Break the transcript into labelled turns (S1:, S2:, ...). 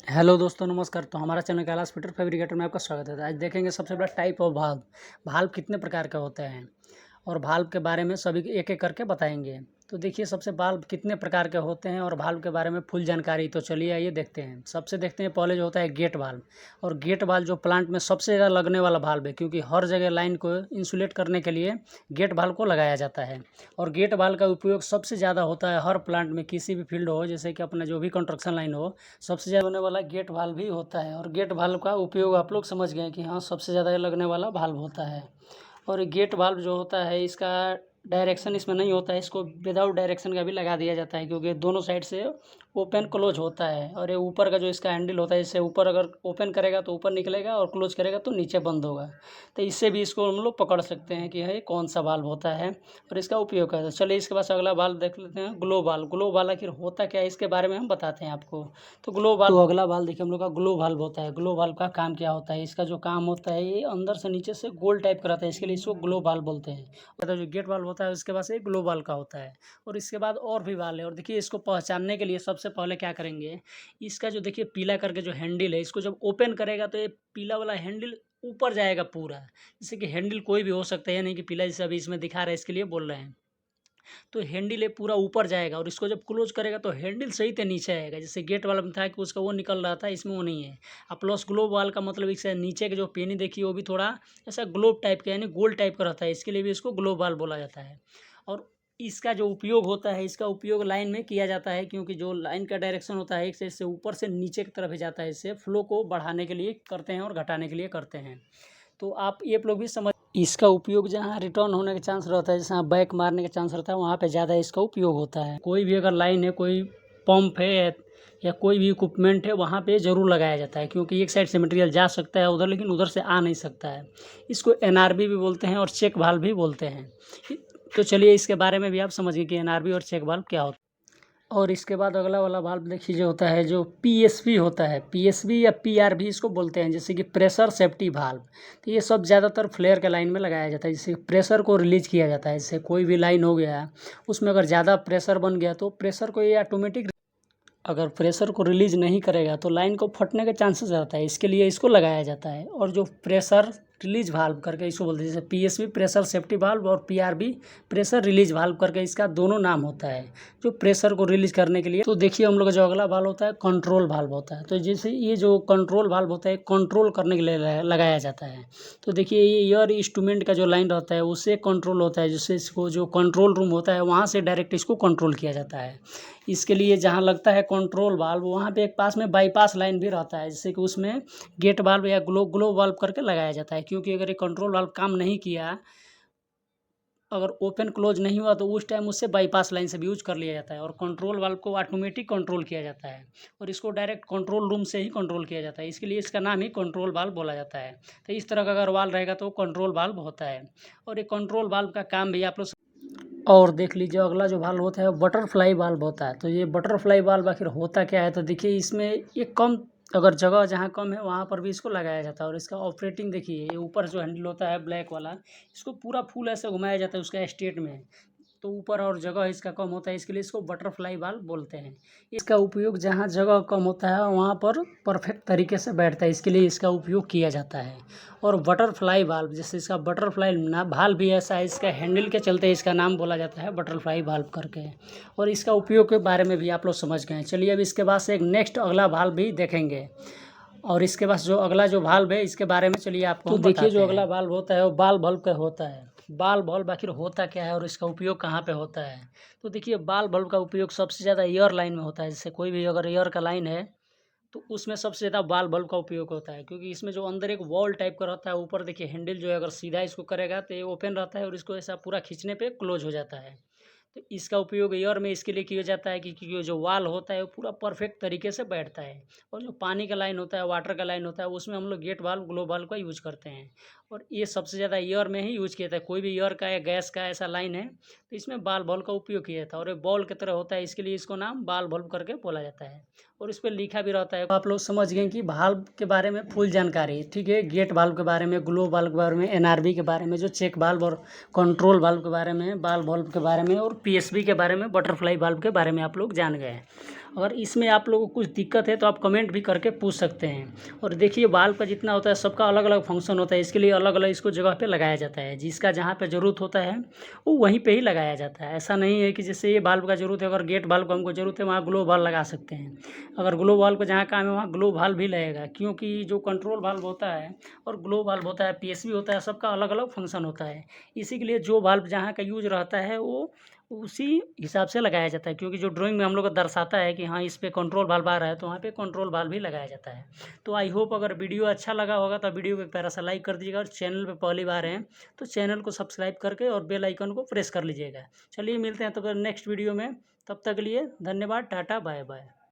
S1: Hello दोस्तों, नमस्कार। तो हमारा चैनल कैलाश फिटर फैब्रिकेटर में आपका स्वागत है। आज देखेंगे सबसे बड़ा टाइप ऑफ भाल्व। भाल्व कितने प्रकार के होते हैं और भाल्व के बारे में सभी एक एक करके बताएंगे। तो देखिए, सबसे भाल्व कितने प्रकार के होते हैं और भाल्व के बारे में फुल जानकारी। तो चलिए आइए देखते हैं। सबसे देखते हैं पहले जो होता है गेट भाल्व। और गेट भाल्व जो प्लांट में सबसे ज़्यादा लगने वाला भाल्व है, क्योंकि हर जगह लाइन को इंसुलेट करने के लिए गेट भाल्व को लगाया जाता है। और गेट भाल्व का उपयोग सबसे ज़्यादा होता है हर प्लांट में, किसी भी फील्ड हो, जैसे कि अपना जो भी कंस्ट्रक्शन लाइन हो, सबसे ज़्यादा होने वाला गेट भाल्व ही होता है। और गेट भाल्व का उपयोग आप लोग समझ गए कि हाँ, सबसे ज़्यादा लगने वाला भाल्व होता है। और गेट वाल्व जो होता है, इसका डायरेक्शन इसमें नहीं होता है, इसको विदाउट डायरेक्शन का भी लगा दिया जाता है, क्योंकि दोनों साइड से ओपन क्लोज होता है। और ये ऊपर का जो इसका हैंडल होता है, इससे ऊपर अगर ओपन करेगा तो ऊपर निकलेगा और क्लोज करेगा तो नीचे बंद होगा। तो इससे भी इसको हम लोग पकड़ सकते हैं कि है कौन सा वाल्व होता है और इसका उपयोग कैसा। चलिए इसके बाद अगला वाल्व देख लेते हैं, ग्लो वाल्व। ग्लो वाल्व आखिर होता क्या है, इसके बारे में हम बताते हैं आपको। तो ग्लो वाल्व, तो अगला वाल्व देखिए हम लोग का ग्लो वाल्व होता है। ग्लो वाल्व का काम क्या होता है, इसका जो काम होता है, ये अंदर से नीचे से गोल टाइप का रहता है, इसके लिए इसको ग्लो वाल्व बोलते हैं। और जो गेट वाल्व होता है उसके बाद एक ग्लो वाल्व का होता है। और इसके बाद और भी वाल्व है। और देखिए, इसको पहचानने के लिए सबसे पहले क्या करेंगे, इसका जो देखिए पीला करके जो हैंडल है, इसको जब ओपन करेगा तो ये पीला वाला हैंडल ऊपर जाएगा पूरा। जैसे कि हैंडल कोई भी हो सकता है, नहीं कि पीला जैसे अभी इसमें दिखा रहा है, इसके लिए बोल रहे हैं। तो हैंडल ये पूरा ऊपर जाएगा और इसको जब क्लोज करेगा तो हैंडल सही से नीचे आएगा। जैसे गेट वाला में था कि उसका वो निकल रहा था, इसमें वो नहीं है। अब प्लस ग्लोब वाल का मतलब इससे नीचे के जो पेनी देखिए वो भी थोड़ा ऐसा ग्लोब टाइप का, यानी गोल टाइप का रहता है, इसके लिए भी इसको ग्लोब वाल बोला जाता है। और इसका जो उपयोग होता है, इसका उपयोग लाइन में किया जाता है, क्योंकि जो लाइन का डायरेक्शन होता है एक साइड से ऊपर से नीचे की तरफ ही जाता है। इससे फ्लो को बढ़ाने के लिए करते हैं और घटाने के लिए करते हैं। तो आप ये लोग भी समझ, इसका उपयोग जहाँ रिटर्न होने का चांस रहता है, जहाँ बैक मारने का चांस रहता है, वहाँ पे ज़्यादा इसका उपयोग होता है। कोई भी अगर लाइन है, कोई पंप है या कोई भी इक्विपमेंट है, वहाँ पे ज़रूर लगाया जाता है, क्योंकि एक साइड से मटेरियल जा सकता है उधर, लेकिन उधर से आ नहीं सकता है। इसको एनआरबी भी बोलते हैं और चेक वाल्व भी बोलते हैं। तो चलिए इसके बारे में भी आप समझिए कि एनआरबी और चेक वाल्व क्या होता है। और इसके बाद अगला वाला वाल्व देखिए, जो होता है जो पीएसवी होता है, पीएसवी या पीआरवी इसको बोलते हैं, जैसे कि प्रेशर सेफ्टी वाल्व। तो ये सब ज़्यादातर फ्लेयर के लाइन में लगाया जाता है, जिससे प्रेशर को रिलीज किया जाता है। जैसे कोई भी लाइन हो गया, उसमें अगर ज़्यादा प्रेशर बन गया तो प्रेशर को ये ऑटोमेटिक, अगर प्रेशर को रिलीज नहीं करेगा तो लाइन को फटने के चांसेस रहता है, इसके लिए इसको लगाया जाता है। और जो प्रेशर रिलीज वाल्व करके इसको बोलते हैं, जैसे पीएसवी प्रेशर सेफ्टी वाल्व और पीआरबी प्रेशर रिलीज वाल्व करके इसका दोनों नाम होता है, जो प्रेशर को रिलीज करने के लिए। तो देखिए हम लोग का जो अगला वाल्व होता है कंट्रोल वाल्व होता है। तो जैसे ये जो कंट्रोल वाल्व होता है, कंट्रोल करने के लिए लगाया जाता है। तो देखिए ये एयर इंस्ट्रूमेंट का जो लाइन रहता है उससे कंट्रोल होता है, जिससे इसको जो कंट्रोल रूम होता है वहाँ से डायरेक्ट इसको कंट्रोल किया जाता है। इसके लिए जहाँ लगता है कंट्रोल वाल्व, वहाँ पे एक पास में बाईपास लाइन भी रहता है, जिससे कि उसमें गेट वाल्व या ग्लो वाल्व करके लगाया जाता है। क्योंकि अगर ये कंट्रोल वाल्व काम नहीं किया, अगर ओपन क्लोज नहीं हुआ, तो उस टाइम उससे बाईपास लाइन से भी यूज कर लिया जाता है। और कंट्रोल वाल्व को ऑटोमेटिक कंट्रोल किया जाता है और इसको डायरेक्ट कंट्रोल रूम से ही कंट्रोल किया जाता है, इसके लिए इसका नाम ही कंट्रोल वाल्व बोला जाता है। तो इस तरह का अगर वाल्व रहेगा तो कंट्रोल वाल्व होता है। और ये कंट्रोल वाल्व का काम भी आप लोग। और देख लीजिए अगला जो वाल्व होता है बटरफ्लाई वाल्व होता है। तो ये बटरफ्लाई वाल्व आखिर होता क्या है, तो देखिए इसमें एक कम, अगर जगह जहाँ कम है वहाँ पर भी इसको लगाया जाता है। और इसका ऑपरेटिंग देखिए, ये ऊपर जो हैंडल होता है ब्लैक वाला, इसको पूरा फुल ऐसे घुमाया जाता है उसका स्टेट में। तो ऊपर और जगह इसका कम होता है, इसके लिए इसको बटरफ्लाई वाल्व बोलते हैं। इसका उपयोग जहाँ जगह कम होता है वहाँ पर परफेक्ट तरीके से बैठता है, इसके लिए इसका उपयोग किया जाता है। और बटरफ्लाई वाल्व, जैसे इसका बटरफ्लाई ना वाल्व भी ऐसा है, इसका हैंडल के चलते इसका नाम बोला जाता है बटरफ्लाई वाल्व करके। और इसका उपयोग के बारे में भी आप लोग समझ गए। चलिए अब इसके बाद से एक नेक्स्ट अगला वाल्व भी देखेंगे। और इसके पास जो अगला जो वाल्व है इसके बारे में चलिए आपको तो देखिए, जो अगला वाल्व होता है वो बाल बल्ब का होता है। बाल बल्ब आखिर होता क्या है और इसका उपयोग कहाँ पे होता है, तो देखिए बाल बल्ब का उपयोग सबसे ज़्यादा एयर लाइन में होता है। जैसे कोई भी अगर एयर का लाइन है तो उसमें सबसे ज़्यादा बाल बल्ब का उपयोग होता है, क्योंकि इसमें जो अंदर एक वॉल टाइप का रहता है, ऊपर देखिए हैंडल जो है अगर सीधा इसको करेगा तो ये ओपन रहता है और इसको ऐसा पूरा खींचने पे क्लोज हो जाता है। तो इसका उपयोग एयर में इसके लिए किया जाता है कि क्योंकि जो वाल होता है वो पूरा परफेक्ट तरीके से बैठता है। और जो पानी का लाइन होता है, वाटर का लाइन होता है, उसमें हम लोग गेट वाल्व ग्लो वाल्व का यूज करते हैं। और ये सबसे ज़्यादा एयर में ही यूज किया जाता है। कोई भी एयर का या गैस का ऐसा लाइन है तो इसमें बाल बल्ब का उपयोग किया जाता है। और ये बॉल की तरह होता है, इसके लिए इसको नाम बाल बल्ब करके बोला जाता है। और इस पर लिखा भी रहता है। आप लोग समझ गए कि भाल्व के बारे में फुल जानकारी, ठीक है। गेट वाल्व के बारे में, ग्लो वाल्व के बारे में, एनआरबी के बारे में, जो चेक वाल्व और कंट्रोल वाल्व के बारे में, बाल वाल्व के बारे में, और पीएसबी के बारे में, बटरफ्लाई वाल्व के बारे में आप लोग जान गए हैं। अगर इसमें आप लोगों को कुछ दिक्कत है तो आप कमेंट भी करके पूछ सकते हैं। और देखिए बाल्ब का जितना होता है सबका अलग अलग फंक्शन होता है, इसके लिए अलग अलग इसको जगह पे लगाया जाता है। जिसका जहाँ पे ज़रूरत होता है वो वहीं पे ही लगाया जाता है। ऐसा नहीं है कि जैसे ये बाल्ब का ज़रूरत है, अगर गेट बाल्ब का हमको ज़रूरत है वहाँ ग्लो बाल्ब लगा सकते हैं। अगर ग्लो बाल्ब का जहाँ काम है वहाँ ग्लो बाल्ब भी लगेगा, क्योंकि जो कंट्रोल बाल्ब होता है और ग्लो बाल्ब होता है, पीएसबी होता है, सबका अलग अलग फंक्शन होता है। इसी के लिए जो बाल्ब जहाँ का यूज रहता है वो उसी हिसाब से लगाया जाता है, क्योंकि जो ड्राइंग में हम लोग को दर्शाता है कि हाँ इस पे कंट्रोल वाल्व आ रहा है तो वहाँ पे कंट्रोल वाल्व भी लगाया जाता है। तो आई होप अगर वीडियो अच्छा लगा होगा तो वीडियो को एक प्यारा सा लाइक कर दीजिएगा, और चैनल पे पहली बार हैं तो चैनल को सब्सक्राइब करके और बेल आइकन को प्रेस कर लीजिएगा। चलिए मिलते हैं तो फिर नेक्स्ट वीडियो में, तब तक के लिए धन्यवाद, टाटा बाय बाय।